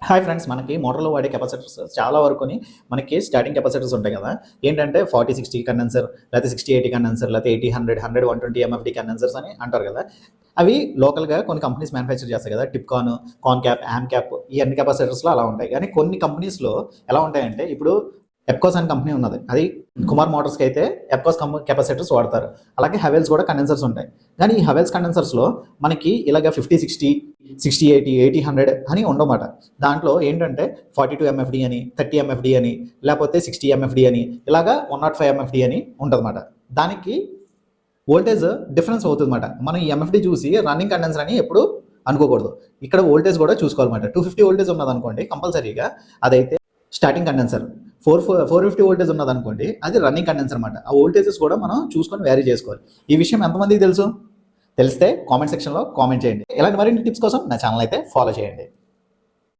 Hi friends, మనకి మోటార్లో వాడే capacitors చాలా వరకుని మనకి స్టార్టింగ్ కెపాసిటర్స్ ఉంటాయి కదా. ఏంటంటే 40-60 కండెన్సర్, లేకపోతే 60-80 కండెన్సర్, లేకపోతే 80-100, 100-120 ఎంఎఫ్డి కండెన్సర్స్ అని అంటారు కదా. అవి లోకల్గా కొన్ని కంపెనీస్ మ్యానుఫ్యాక్చర్ చేస్తాయి కదా. టిప్కాన్, కాన్క్యాప్, యామ్క్యాప్ ఈ అన్ని కెపాసిటర్స్లో అలా ఉంటాయి. కానీ కొన్ని కంపెనీస్లో ఎలా ఉంటాయంటే, ఇప్పుడు ఎప్కోస్ అనే కంపెనీ ఉన్నది, అది కుమార్ మోటార్స్కి అయితే ఎప్కోస్ కెపాసిటర్స్ వాడతారు. అలాగే హెవెల్స్ కూడా కండెన్సర్స్ ఉంటాయి. కానీ ఈ హెవెల్స్ కండెన్సర్స్లో మనకి ఇలాగ 50-60, 60-80, 80-100 అని ఉండమాట. దాంట్లో ఏంటంటే 42 ఎంఎఫ్డి అని, 30 ఎంఎఫ్డి అని, లేకపోతే 60 ఎంఎఫ్డి అని, ఇలాగా 105 ఎంఎఫ్డి అని ఉంటుందన్నమాట. దానికి వోల్టేజ్ డిఫరెన్స్ అవుతుందన్నమాట. మనం ఈ ఎంఎఫ్డి చూసి రన్నింగ్ కండెన్సర్ అని ఎప్పుడు అనుకోకూడదు. ఇక్కడ వోల్టేజ్ కూడా చూసుకోవాలన్నమాట. 250 వోల్టేజ్ ఉన్నదనుకోండి, కంపల్సరీగా అదైతే స్టార్టింగ్ కండెన్సర్. 450 వోల్టేజ్ ఉన్నదనుకోండి, అది రన్నింగ్ కండెన్సర్ అనమాట. ఆ వోల్టేజెస్ కూడా మనం చూసుకొని వ్యారీ చేసుకోవాలి. ఈ విషయం ఎంతమందికి తెలుసు? తెలిస్తే కామెంట్ సెక్షన్లో కామెంట్ చేయండి. ఇలాంటి మరిన్ని టిప్స్ కోసం నా ఛానల్ అయితే ఫాలో చేయండి.